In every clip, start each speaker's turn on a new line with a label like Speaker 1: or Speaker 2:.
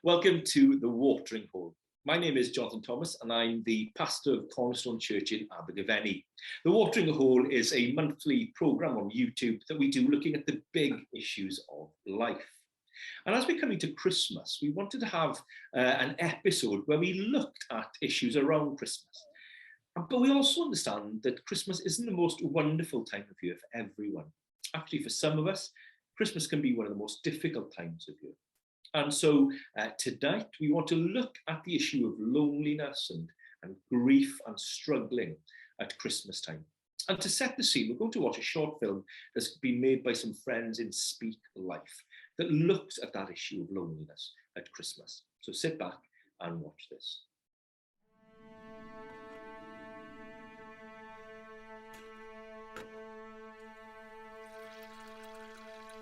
Speaker 1: Welcome to The Watering Hole. My name is Jonathan Thomas and I'm the pastor of Cornerstone Church in Abergavenny. The Watering Hole is a monthly programme on YouTube that we do looking at the big issues of life. And as we're coming to Christmas, we wanted to have an episode where we looked at issues around Christmas. But we also understand that Christmas isn't the most wonderful time of year for everyone. Actually, for some of us, Christmas can be one of the most difficult times of year. And so tonight, we want to look at the issue of loneliness and grief and struggling at Christmas time. And to set the scene, we're going to watch a short film that's been made by some friends in Speak Life that looks at that issue of loneliness at Christmas. So sit back and watch this.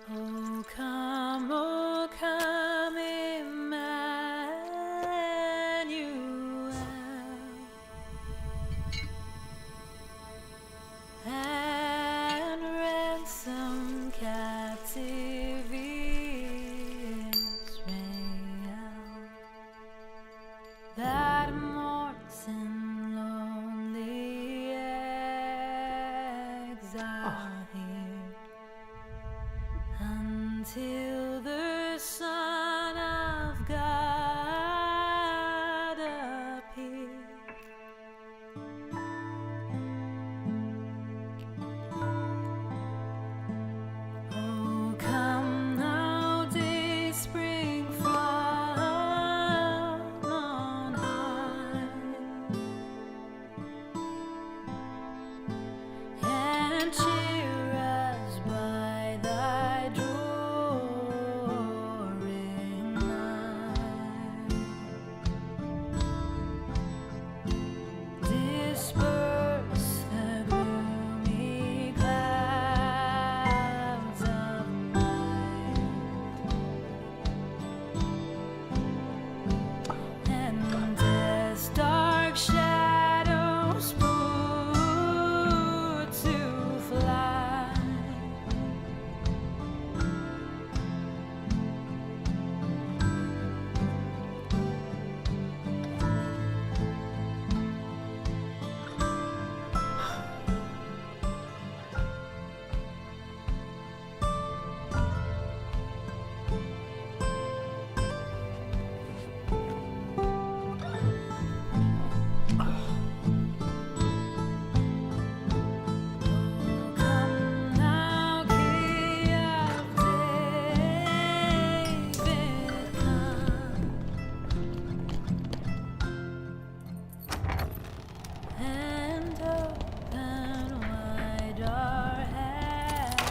Speaker 2: Oh come, Emmanuel, and ransom captive Israel, that mourns in lonely exile here, until the Son of God appear. Oh, come now, day spring from on high, and cheer us by thy drawing nigh. Disperse the gloomy clouds of night, and as dark shadows put to flight, come now, Key of David, come, and open wide our heavenly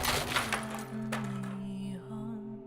Speaker 2: home.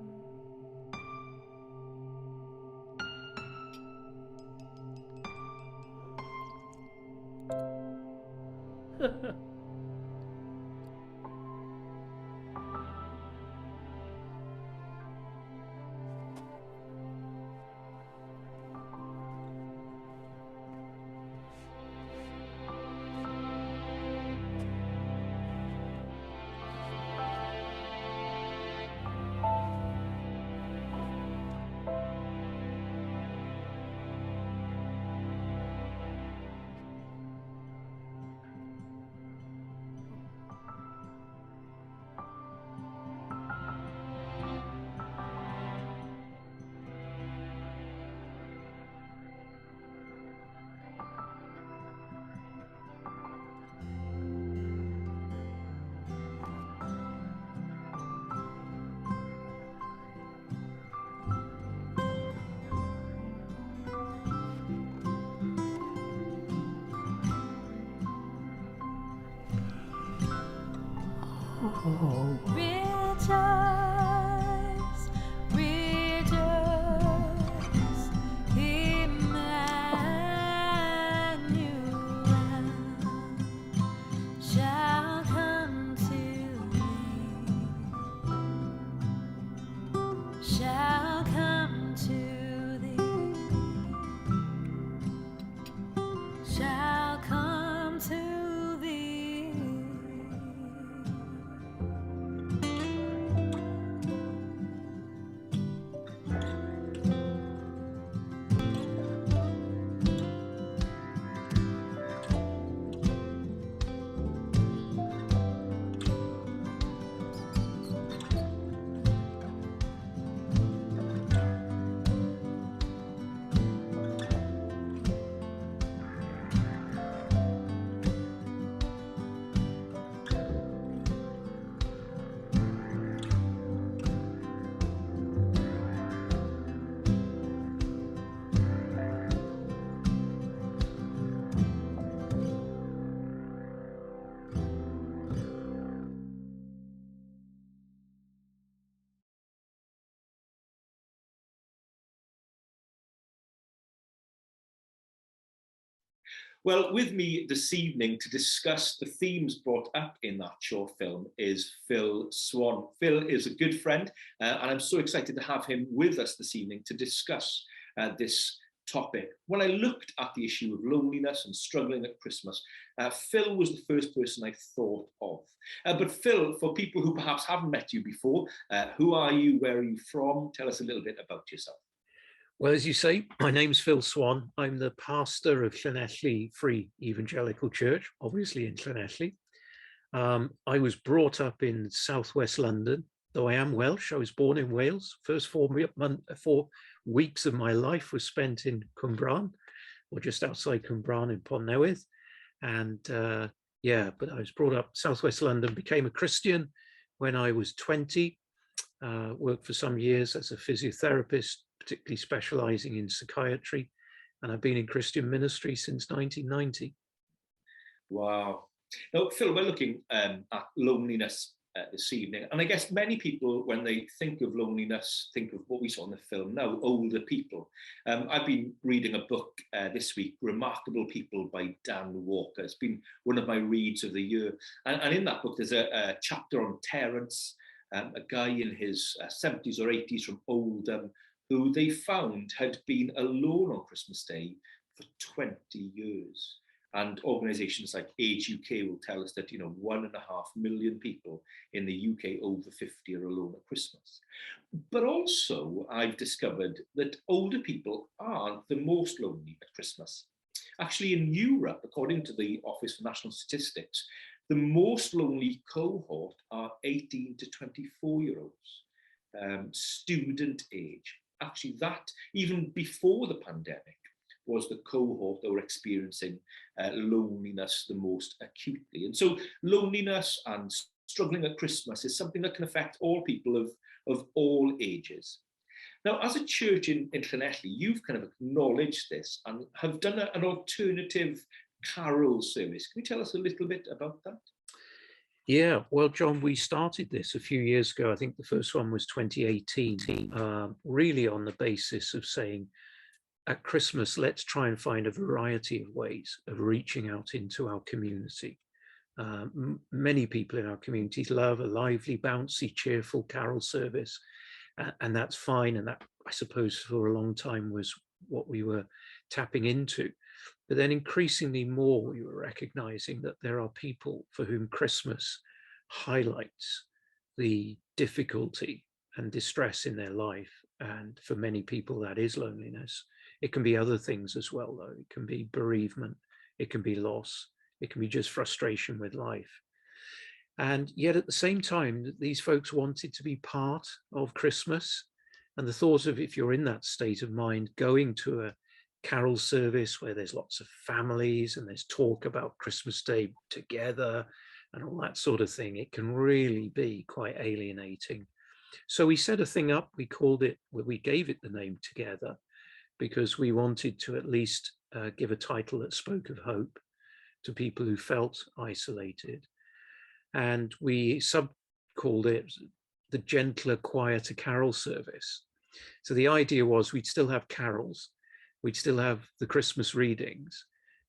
Speaker 2: Rejoice, rejoice, Emmanuel shall come to thee, shall come to thee, shall come to thee.
Speaker 1: Well, with me this evening to discuss the themes brought up in that short film is Phil Swann. Phil is a good friend, and I'm so excited to have him with us this evening to discuss this topic. When I looked at the issue of loneliness and struggling at Christmas, Phil was the first person I thought of. But Phil, for people who perhaps haven't met you before, who are you, where are you from? Tell us a little bit about yourself.
Speaker 3: Well, as you say, my name's Phil Swann. I'm the pastor of Llanelli Free Evangelical Church, obviously in Llanelli. I was brought up in southwest London, though I am Welsh. I was born in Wales. First 4 weeks of my life was spent in Cwmbran, or just outside Cwmbran in Pont Newydd. And but I was brought up southwest London, became a Christian when I was 20, worked for some years as a physiotherapist, particularly specializing in psychiatry, and I've been in Christian ministry since 1990.
Speaker 1: Wow. Now, Phil, we're looking at loneliness this evening, and I guess many people, when they think of loneliness, think of what we saw in the film now, older people. I've been reading a book this week, Remarkable People by Dan Walker. It's been one of my reads of the year, and in that book there's a chapter on Terence, a guy in his 70s or 80s from Oldham, who they found had been alone on Christmas Day for 20 years. And organisations like Age UK will tell us that 1.5 million people in the UK over 50 are alone at Christmas. But also, I've discovered that older people aren't the most lonely at Christmas. Actually, in Europe, according to the Office for National Statistics, the most lonely cohort are 18 to 24-year-olds, student age. Actually, that, even before the pandemic, was the cohort that were experiencing loneliness the most acutely. And so loneliness and struggling at Christmas is something that can affect all people of all ages. Now, as a church in Llanelli, you've kind of acknowledged this and have done an alternative carol service. Can you tell us a little bit about that?
Speaker 3: Yeah, well, John, we started this a few years ago. I think the first one was 2018, really on the basis of saying, at Christmas, let's try and find a variety of ways of reaching out into our community. Many people in our community love a lively, bouncy, cheerful carol service, and that's fine. And that, I suppose, for a long time was what we were tapping into. But then increasingly more, we were recognizing that there are people for whom Christmas highlights the difficulty and distress in their life. And for many people, that is loneliness. It can be other things as well, though. It can be bereavement, it can be loss, it can be just frustration with life. And yet at the same time, these folks wanted to be part of Christmas. And the thought of, if you're in that state of mind, going to a carol service where there's lots of families and there's talk about Christmas Day together and all that sort of thing, it can really be quite alienating. So we set a thing up, we gave it the name Together, because we wanted to at least give a title that spoke of hope to people who felt isolated. And we called it the Gentler, Quieter Carol Service. So the idea was we'd still have carols, we'd still have the Christmas readings,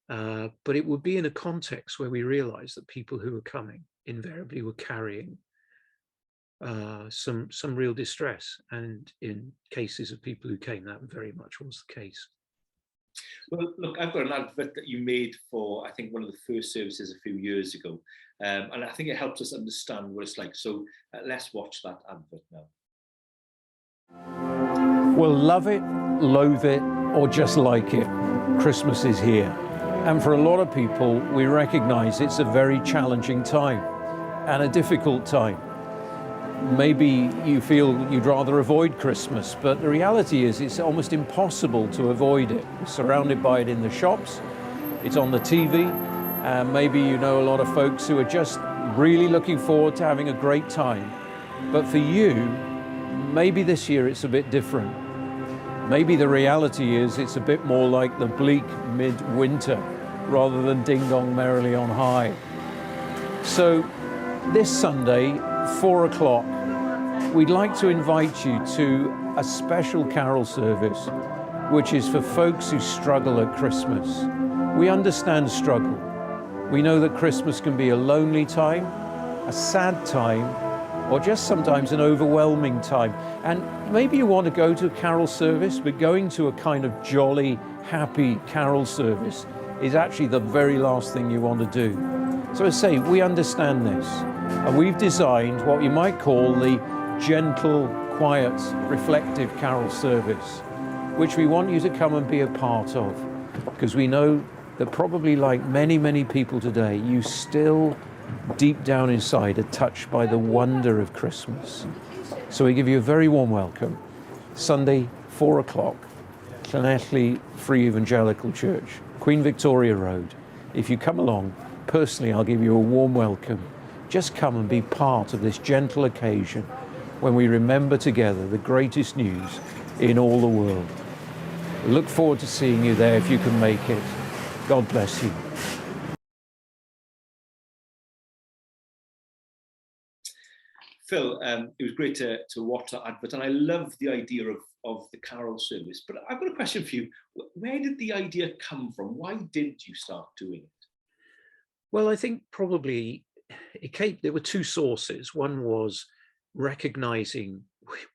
Speaker 3: but it would be in a context where we realized that people who were coming invariably were carrying some real distress, and in cases of people who came, that very much was the case.
Speaker 1: Well, look, I've got an advert that you made for, I think, one of the first services a few years ago, and I think it helps us understand what it's like. So let's watch that advert now.
Speaker 4: Well, love it, loathe it, or just like it, Christmas is here. And for a lot of people, we recognize it's a very challenging time and a difficult time. Maybe you feel you'd rather avoid Christmas, but the reality is it's almost impossible to avoid it. We're surrounded by it in the shops, it's on the TV, and maybe you know a lot of folks who are just really looking forward to having a great time. But for you, maybe this year it's a bit different. Maybe the reality is it's a bit more like the bleak midwinter rather than Ding Dong Merrily on High. So this Sunday, 4 o'clock, we'd like to invite you to a special carol service, which is for folks who struggle at Christmas. We understand struggle. We know that Christmas can be a lonely time, a sad time, or just sometimes an overwhelming time. And maybe you want to go to a carol service, but going to a kind of jolly, happy carol service is actually the very last thing you want to do. So I say, we understand this, and we've designed what you might call the gentle, quiet, reflective carol service, which we want you to come and be a part of, because we know that probably like many, many people today, you still deep down inside are touched by the wonder of Christmas. So we give you a very warm welcome. Sunday, 4 o'clock, Llanelli Free Evangelical Church, Queen Victoria Road. If you come along, personally, I'll give you a warm welcome. Just come and be part of this gentle occasion when we remember together the greatest news in all the world. Look forward to seeing you there if you can make it. God bless you.
Speaker 1: Phil, it was great to watch that advert, and I love the idea of the carol service. But I've got a question for you. Where did the idea come from? Why did you start doing it?
Speaker 3: Well, I think probably there were two sources. One was recognizing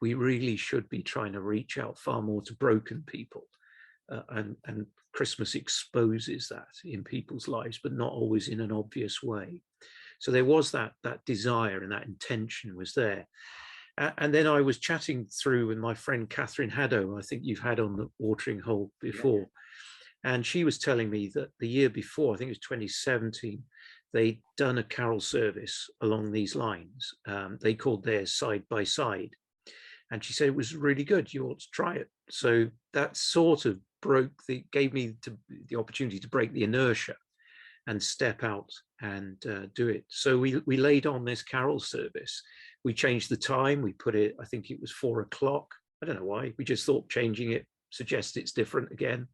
Speaker 3: we really should be trying to reach out far more to broken people. And Christmas exposes that in people's lives, but not always in an obvious way. So there was that desire, and that intention was there. And then I was chatting through with my friend Catherine Haddow, I think you've had on the Watering Hole before. Yeah. And she was telling me that the year before, I think it was 2017, they'd done a carol service along these lines. They called theirs Side by Side. And she said it was really good, you ought to try it. So that sort of gave me the opportunity to break the inertia and step out and do it. So we laid on this carol service. We changed the time. We put it, I think it was 4 o'clock. I don't know why. We just thought changing it suggests it's different again.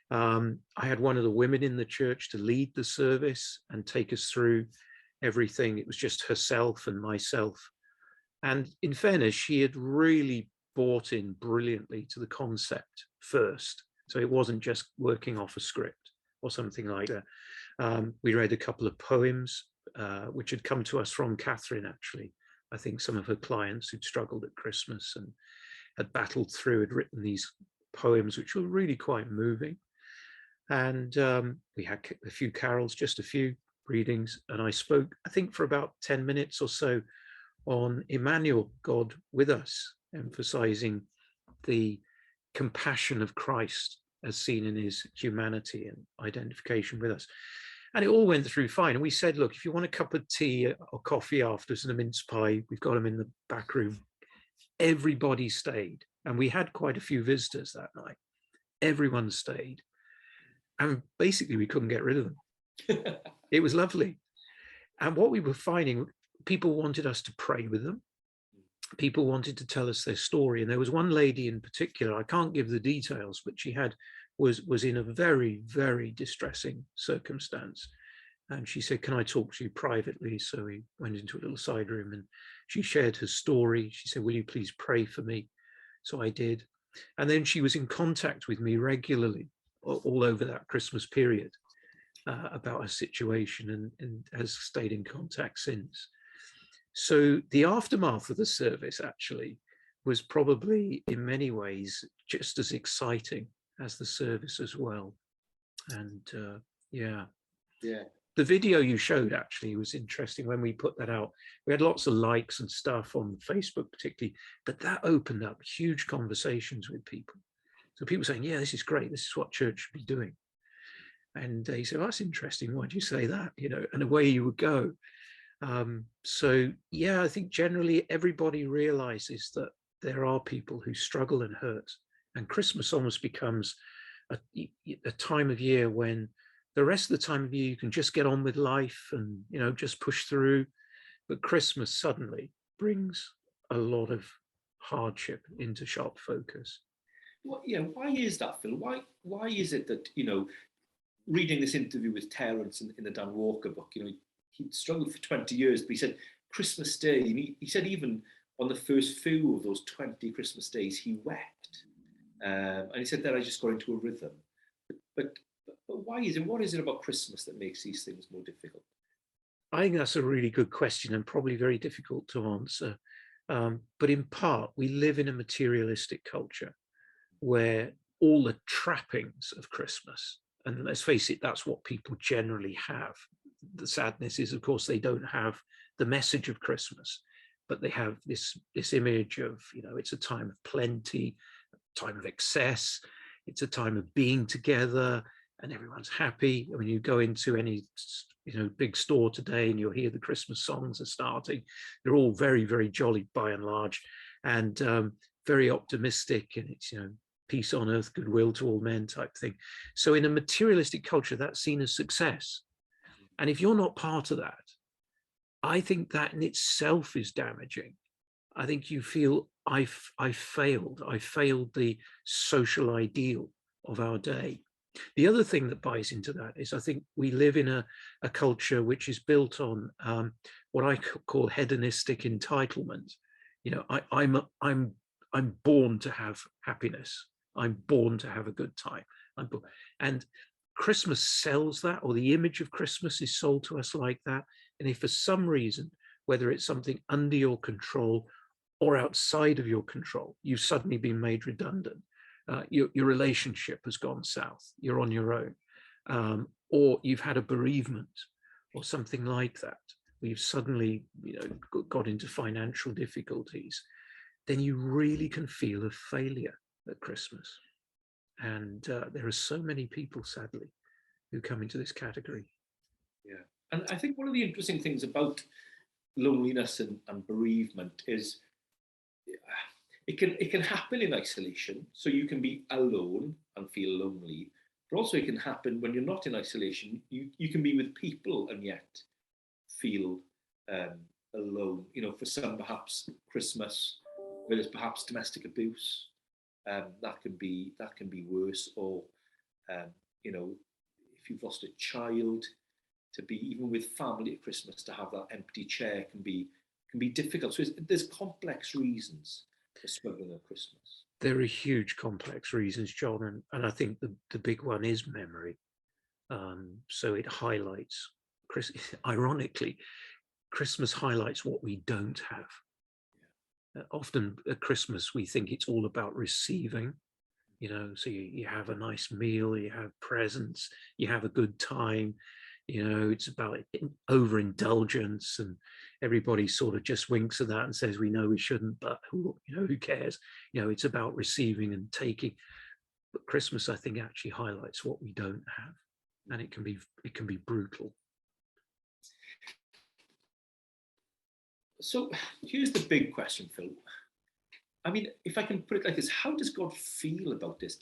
Speaker 3: I had one of the women in the church to lead the service and take us through everything. It was just herself and myself. And in fairness, she had really bought in brilliantly to the concept first. So it wasn't just working off a script or something like that. We read a couple of poems, which had come to us from Catherine, actually. I think some of her clients who'd struggled at Christmas and had battled through, had written these poems, which were really quite moving. And we had a few carols, just a few readings. And I spoke, I think, for about 10 minutes or so on Emmanuel, God with us, emphasizing the compassion of Christ as seen in his humanity and identification with us. And it all went through fine. And we said, look, if you want a cup of tea or coffee afterwards and a mince pie, we've got them in the back room. Everybody stayed. And we had quite a few visitors that night. Everyone stayed. And basically, we couldn't get rid of them. It was lovely. And what we were finding, people wanted us to pray with them. People wanted to tell us their story. And there was one lady in particular, I can't give the details, but she was in a very, very distressing circumstance. And she said, can I talk to you privately? So we went into a little side room and she shared her story. She said, will you please pray for me? So I did. And then she was in contact with me regularly all over that Christmas period about her situation and has stayed in contact since. So the aftermath of the service actually was probably in many ways just as exciting as the service as well. And yeah. The video you showed actually was interesting when we put that out. We had lots of likes and stuff on Facebook particularly, but that opened up huge conversations with people. So people saying, yeah, this is great. This is what church should be doing. And he said, oh, that's interesting. Why do you say that? You know, and away you would go. So yeah, I think generally everybody realizes that there are people who struggle and hurt, and Christmas almost becomes a time of year when the rest of the time of year you can just get on with life and, you know, just push through. But Christmas suddenly brings a lot of hardship into sharp focus.
Speaker 1: Well, yeah, why is that, Phil? Why is it that, you know, reading this interview with Terence in the Dan Walker book, you know, he struggled for 20 years, but he said Christmas Day, and he said even on the first few of those 20 Christmas days, he wept. And he said that I just got into a rhythm. But But why is it? What is it about Christmas that makes these things more difficult?
Speaker 3: I think that's a really good question and probably very difficult to answer. But in part, we live in a materialistic culture where all the trappings of Christmas, and let's face it, that's what people generally have. The sadness is, of course, they don't have the message of Christmas, but they have this image of, it's a time of plenty, time of excess, it's a time of being together and everyone's happy. I mean, you go into any big store today and you'll hear the Christmas songs are starting. They're all very, very jolly by and large, and very optimistic, and it's peace on earth, goodwill to all men type thing. So in a materialistic culture, that's seen as success. And if you're not part of that, I think that in itself is damaging. I think you feel I failed the social ideal of our day. The other thing that buys into that is I think we live in a culture which is built on what I call hedonistic entitlement. I'm born to have happiness. I'm born to have a good time. And Christmas sells that, or the image of Christmas is sold to us like that. And if for some reason, whether it's something under your control or outside of your control, you've suddenly been made redundant, your relationship has gone south, you're on your own, or you've had a bereavement or something like that, where you've suddenly got into financial difficulties, then you really can feel a failure at Christmas. And there are so many people, sadly, who come into this category.
Speaker 1: Yeah. And I think one of the interesting things about loneliness and bereavement is it can happen in isolation. So you can be alone and feel lonely, but also it can happen when you're not in isolation. You can be with people and yet feel alone. For some, perhaps Christmas, where there's perhaps domestic abuse, that can be worse. Or if you've lost a child, to be even with family at Christmas, to have that empty chair can be difficult. So there's complex reasons for struggling at Christmas.
Speaker 3: There are huge complex reasons, John, and I think the big one is memory. So it highlights, ironically, Christmas highlights what we don't have. Yeah. Often at Christmas we think it's all about receiving, so you have a nice meal, you have presents, you have a good time. It's about overindulgence, and everybody sort of just winks at that and says, we know we shouldn't, but who cares? It's about receiving and taking. But Christmas, I think, actually highlights what we don't have, and it can be brutal.
Speaker 1: So here's the big question, Phil. I mean, if I can put it like this, how does God feel about this?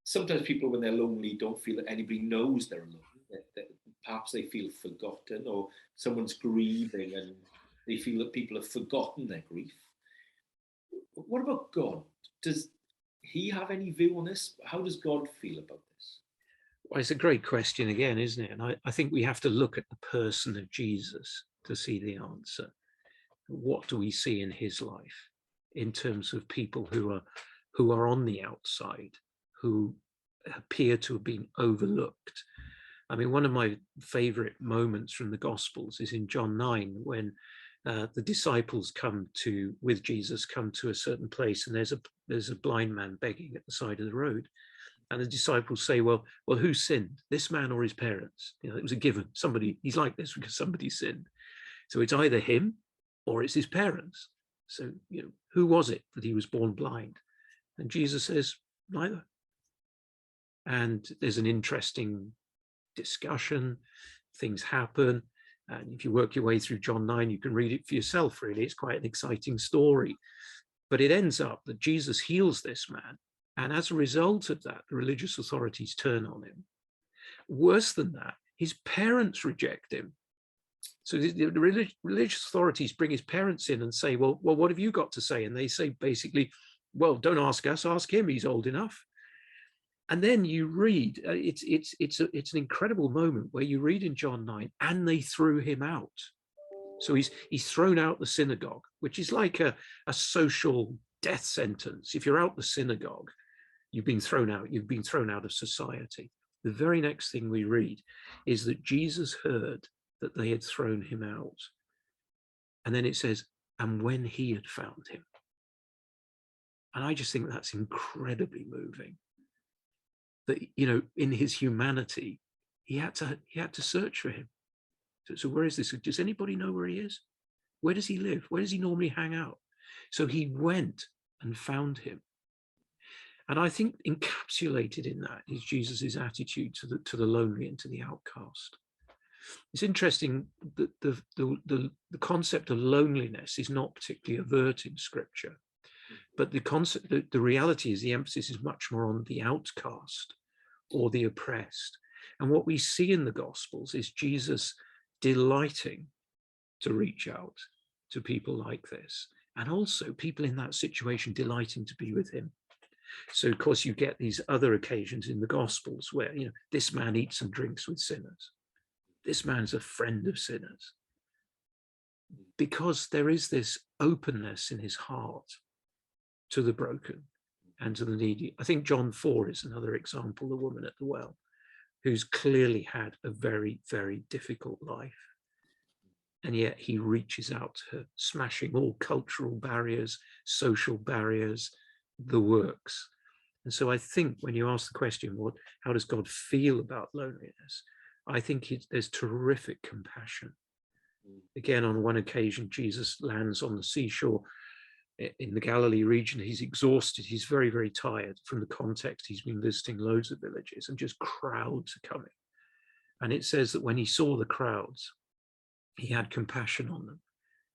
Speaker 1: Sometimes people, when they're lonely, don't feel that anybody knows they're alone. That perhaps they feel forgotten, or someone's grieving and they feel that people have forgotten their grief. What about God? Does he have any view on this? How does God feel about this?
Speaker 3: Well, it's a great question again, isn't it? And I think we have to look at the person of Jesus to see the answer. What do we see in his life in terms of people who are on the outside, who appear to have been overlooked? I mean, one of my favorite moments from the Gospels is in John 9, when the disciples with Jesus come to a certain place, and there's a blind man begging at the side of the road. And the disciples say, well, who sinned, this man or his parents? It was a given. He's like this because somebody sinned. So it's either him or it's his parents. So, who was it that he was born blind? And Jesus says, neither. And there's an interesting discussion, things happen, and if you work your way through John 9, you can read it for yourself. Really, it's quite an exciting story. But it ends up that Jesus heals this man, and as a result of that, the religious authorities turn on him. Worse than that, his parents reject him. So the religious authorities bring his parents in and say, well, what have you got to say? And they say basically, well, don't ask us, ask him, he's old enough. And then you read, it's an incredible moment where you read in John 9, and they threw him out. So he's thrown out the synagogue, which is like a social death sentence. If you're out the synagogue, you've been thrown out of society. The very next thing we read is that Jesus heard that they had thrown him out. And then it says, and when he had found him. And I just think that's incredibly moving. That, you know, in his humanity, he had to search for him. So where is this? Does anybody know where he is? Where does he live? Where does he normally hang out? So he went and found him. And I think encapsulated in that is Jesus's attitude to the lonely and to the outcast. It's interesting that the concept of loneliness is not particularly overt in Scripture, but the reality is the emphasis is much more on the outcast or the oppressed. And what we see in the Gospels is Jesus delighting to reach out to people like this, and also people in that situation delighting to be with him. So of course you get these other occasions in the Gospels where, you know, this man eats and drinks with sinners. This man's a friend of sinners. Because there is this openness in his heart to the broken and to the needy. I think John 4 is another example, the woman at the well, who's clearly had a very, very difficult life. And yet he reaches out to her, smashing all cultural barriers, social barriers, the works. And so I think when you ask the question, how does God feel about loneliness? I think there's terrific compassion. Again, on one occasion, Jesus lands on the seashore in the Galilee region. He's exhausted. He's very, very tired. From the context, he's been visiting loads of villages and just crowds are coming. And it says that when he saw the crowds, he had compassion on them,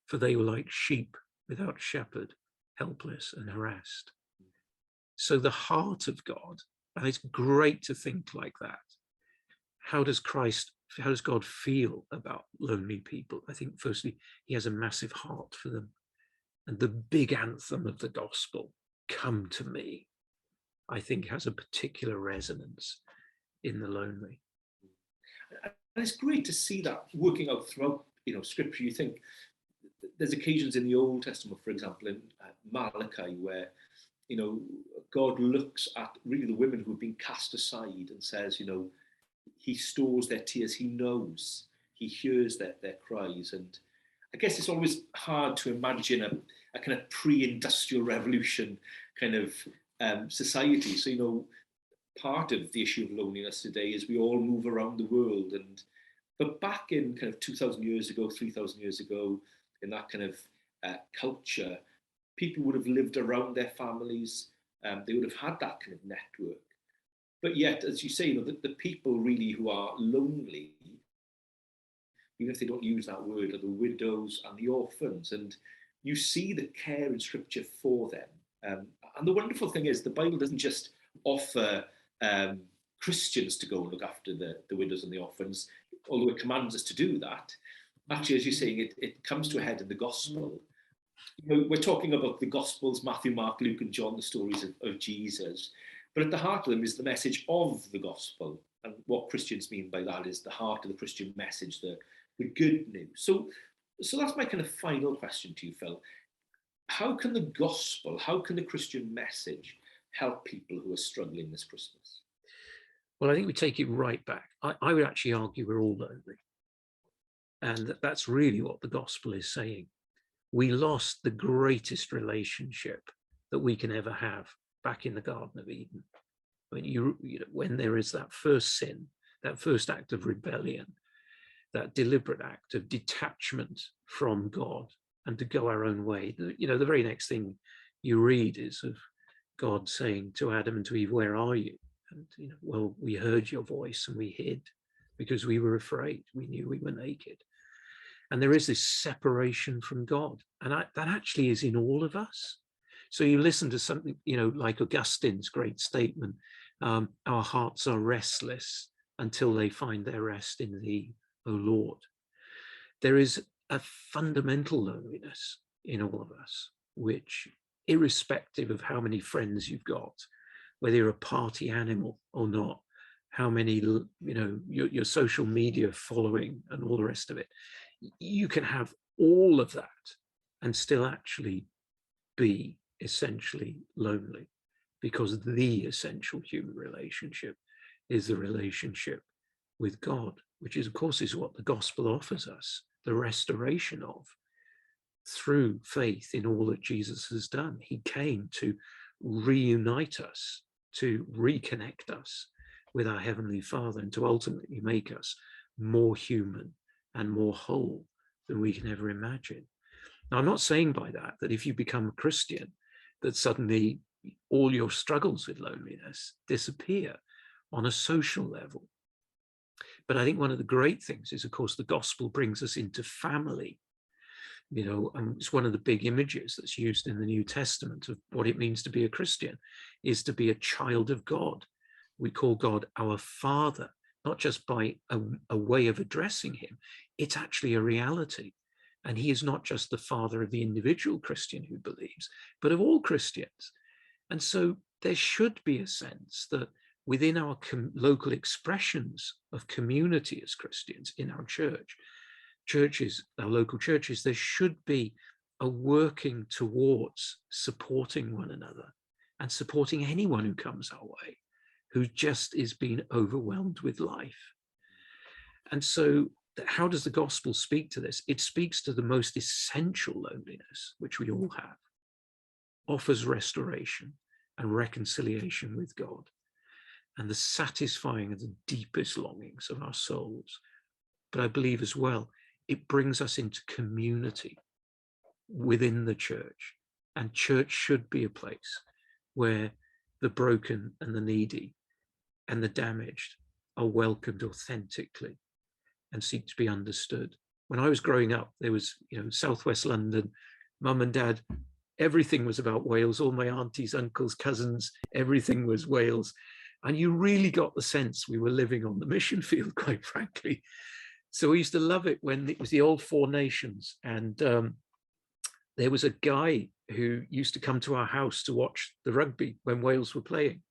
Speaker 3: for they were like sheep without shepherd, helpless and harassed. So the heart of God, and it's great to think like that. How does God feel about lonely people? I think firstly, he has a massive heart for them. And the big anthem of the gospel, come to me, I think has a particular resonance in the lonely.
Speaker 1: And it's great to see that working out throughout, you know, Scripture. You think there's occasions in the Old Testament, for example, in Malachi, where, you know, God looks at really the women who have been cast aside and says, you know, he stores their tears, he knows, he hears their cries. And I guess it's always hard to imagine a kind of pre-industrial revolution kind of society. So, you know, part of the issue of loneliness today is we all move around the world. But back in kind of 2,000 years ago, 3,000 years ago, in that kind of culture, people would have lived around their families. They would have had that kind of network. But yet, as you say, you know, the people really who are lonely, even if they don't use that word, are the widows and the orphans. And you see the care in Scripture for them. And the wonderful thing is the Bible doesn't just offer Christians to go and look after the widows and the orphans, although it commands us to do that. Actually, as you're saying, it comes to a head in the gospel. You know, we're talking about the Gospels, Matthew, Mark, Luke, and John, the stories of Jesus. But at the heart of them is the message of the gospel. And what Christians mean by that is the heart of the Christian message, the good news. So that's my kind of final question to you, Phil. How can the gospel, how can the Christian message help people who are struggling this Christmas?
Speaker 3: Well, I think we take it right back. I would actually argue we're all lonely. And that's really what the gospel is saying. We lost the greatest relationship that we can ever have back in the Garden of Eden. I mean, you know, when there is that first sin, that first act of rebellion, that deliberate act of detachment from God and to go our own way, you know, the very next thing you read is of God saying to Adam and to Eve, where are you? And, you know, well, we heard your voice and we hid because we were afraid. We knew we were naked. And there is this separation from God. And that actually is in all of us. So you listen to something, you know, like Augustine's great statement, our hearts are restless until they find their rest in thee, O Lord. There is a fundamental loneliness in all of us, which, irrespective of how many friends you've got, whether you're a party animal or not, how many, you know, your social media following and all the rest of it, you can have all of that and still actually be essentially lonely, because the essential human relationship is the relationship with God, which is, of course, is what the gospel offers us, the restoration of, through faith in all that Jesus has done. He came to reunite us, to reconnect us with our Heavenly Father, and to ultimately make us more human and more whole than we can ever imagine. Now, I'm not saying by that that if you become a Christian, that suddenly all your struggles with loneliness disappear on a social level. But I think one of the great things is, of course, the gospel brings us into family. You know, and it's one of the big images that's used in the New Testament of what it means to be a Christian, is to be a child of God. We call God our Father, not just by a way of addressing him. It's actually a reality. And he is not just the father of the individual Christian who believes, but of all Christians. And so there should be a sense that within our local expressions of community as Christians in our churches, our local churches, there should be a working towards supporting one another and supporting anyone who comes our way, who just is being overwhelmed with life. And so how does the gospel speak to this? It speaks to the most essential loneliness, which we all have, offers restoration and reconciliation with God, and the satisfying of the deepest longings of our souls. But I believe as well, it brings us into community within the church, and church should be a place where the broken and the needy and the damaged are welcomed authentically and seek to be understood. When I was growing up, there was, Southwest London, mum and dad, everything was about Wales, all my aunties, uncles, cousins, everything was Wales. And you really got the sense we were living on the mission field, quite frankly. So we used to love it when it was the old Four Nations. And there was a guy who used to come to our house to watch the rugby when Wales were playing.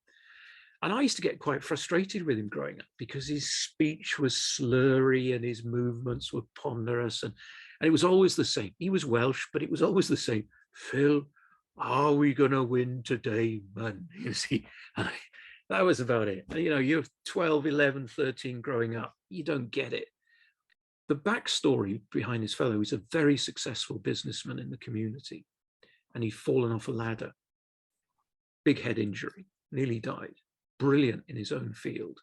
Speaker 3: And I used to get quite frustrated with him growing up because his speech was slurry and his movements were ponderous. And it was always the same. He was Welsh, but it was always the same. Phil, are we going to win today, man? You see, that was about it. You're 12, 11, 13 growing up. You don't get it. The backstory behind this fellow is a very successful businessman in the community. And he'd fallen off a ladder. Big head injury, nearly died. Brilliant in his own field,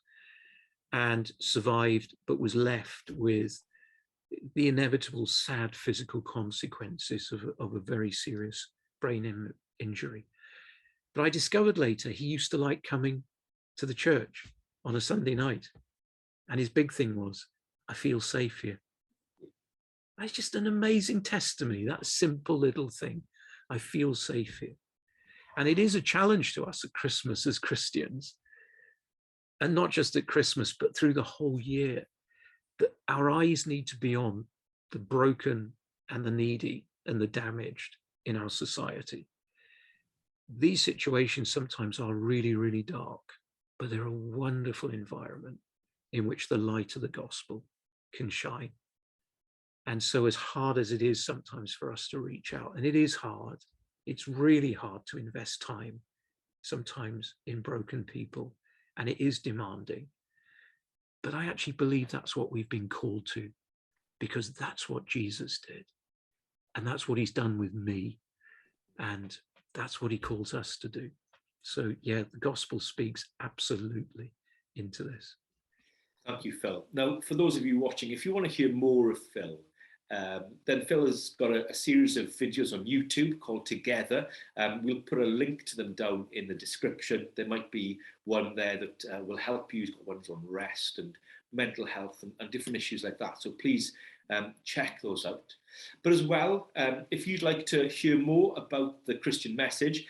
Speaker 3: and survived, but was left with the inevitable sad physical consequences of a very serious brain injury. But I discovered later he used to like coming to the church on a Sunday night, and his big thing was, I feel safe here. That's just an amazing testimony, that simple little thing. I feel safe here. And it is a challenge to us at Christmas as Christians, and not just at Christmas, but through the whole year, that our eyes need to be on the broken and the needy and the damaged in our society. These situations sometimes are really, really dark, but they're a wonderful environment in which the light of the gospel can shine. And so as hard as it is sometimes for us to reach out, and it is hard, it's really hard to invest time sometimes in broken people, and it is demanding. But I actually believe that's what we've been called to, because that's what Jesus did. And that's what he's done with me. And that's what he calls us to do. So yeah, the gospel speaks absolutely into this.
Speaker 1: Thank you, Phil. Now, for those of you watching, if you want to hear more of Phil, then Phil has got a series of videos on YouTube called Together. We'll put a link to them down in the description. There might be one there that will help you. He's got ones on rest and mental health and different issues like that. So please check those out. But as well, if you'd like to hear more about the Christian message,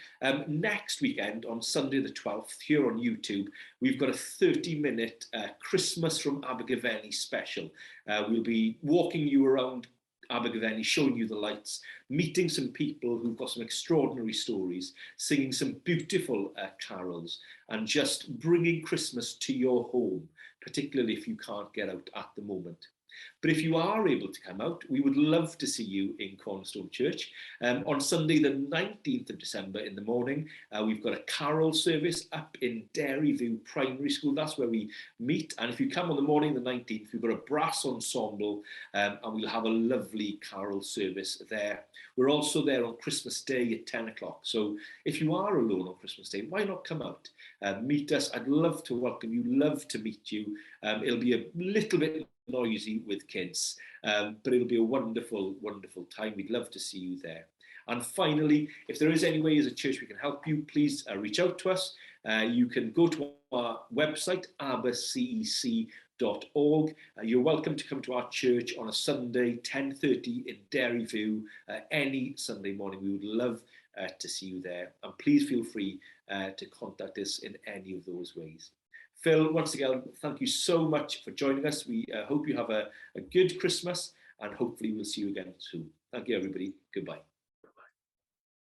Speaker 1: next weekend on Sunday the 12th here on YouTube, we've got a 30-minute Christmas from Abergavenny special. We'll be walking you around Abergavenny, showing you the lights, meeting some people who've got some extraordinary stories, singing some beautiful carols, and just bringing Christmas to your home, particularly if you can't get out at the moment. But if you are able to come out, we would love to see you in Cornerstone Church. On Sunday, the 19th of December in the morning, we've got a carol service up in Dairyview Primary School. That's where we meet. And if you come on the morning, the 19th, we've got a brass ensemble and we'll have a lovely carol service there. We're also there on Christmas Day at 10 o'clock. So if you are alone on Christmas Day, why not come out? Meet us. I'd love to welcome you, love to meet you. It'll be a little bit noisy with kids, but it'll be a wonderful, wonderful time. We'd love to see you there. And finally, if there is any way as a church we can help you, please reach out to us. You can go to our website, abercec.org. You're welcome to come to our church on a Sunday, 10:30 in Dairyview, any Sunday morning. We would love to see you there. And please feel free to contact us in any of those ways. Phil, once again, thank you so much for joining us. We hope you have a good Christmas, and hopefully we'll see you again soon. Thank you, everybody. Goodbye.